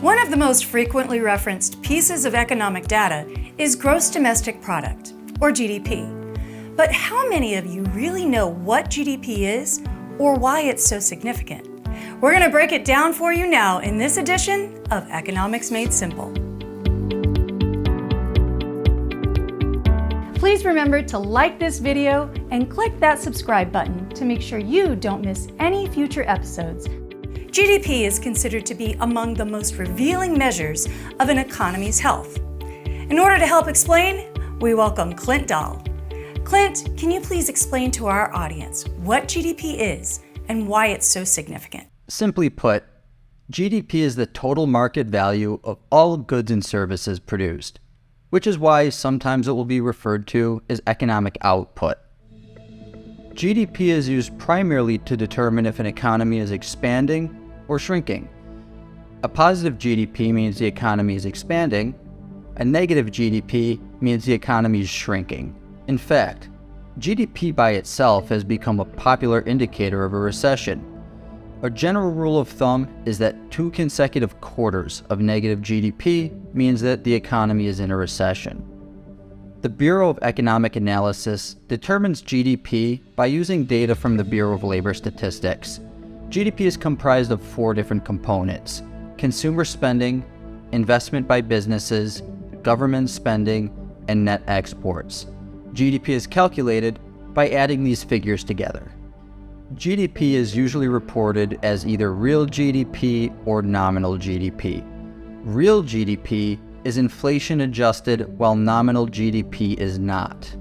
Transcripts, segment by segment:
One of the most frequently referenced pieces of economic data is gross domestic product, or GDP. But how many of you really know what GDP is or why it's so significant? We're going to break it down for you now in this edition of Economics Made Simple. Please remember to like this video and click that subscribe button to make sure you don't miss any future episodes. GDP is considered to be among the most revealing measures of an economy's health. In order to help explain, we welcome Clint Dahl. Clint, can you please explain to our audience what GDP is and why it's so significant? Simply put, GDP is the total market value of all goods and services produced, which is why sometimes it will be referred to as economic output. GDP is used primarily to determine if an economy is expanding or shrinking. A positive GDP means the economy is expanding. A negative GDP means the economy is shrinking. In fact, GDP by itself has become a popular indicator of a recession. A general rule of thumb is that 2 consecutive quarters of negative GDP means that the economy is in a recession. The Bureau of Economic Analysis determines GDP by using data from the Bureau of Labor Statistics. GDP is comprised of 4 different components: consumer spending, investment by businesses, government spending, and net exports. GDP is calculated by adding these figures together. GDP is usually reported as either real GDP or nominal GDP. Real GDP is inflation adjusted while nominal GDP is not.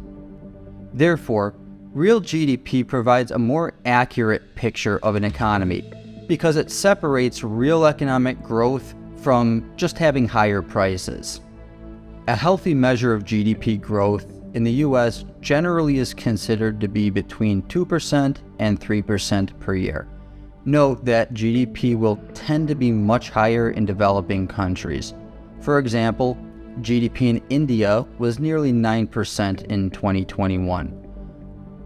Therefore, real GDP provides a more accurate picture of an economy because it separates real economic growth from just having higher prices. A healthy measure of GDP growth in the US generally is considered to be between 2% and 3% per year. Note that GDP will tend to be much higher in developing countries. For example, GDP in India was nearly 9% in 2021.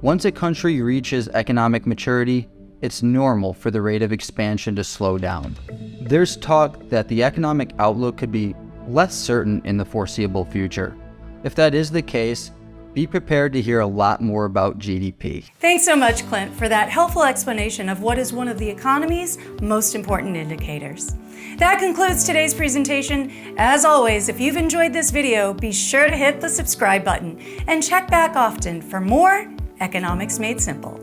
Once a country reaches economic maturity, it's normal for the rate of expansion to slow down. There's talk that the economic outlook could be less certain in the foreseeable future. If that is the case, be prepared to hear a lot more about GDP. Thanks so much, Clint, for that helpful explanation of what is one of the economy's most important indicators. That concludes today's presentation. As always, if you've enjoyed this video, be sure to hit the subscribe button and check back often for more Economics Made Simple.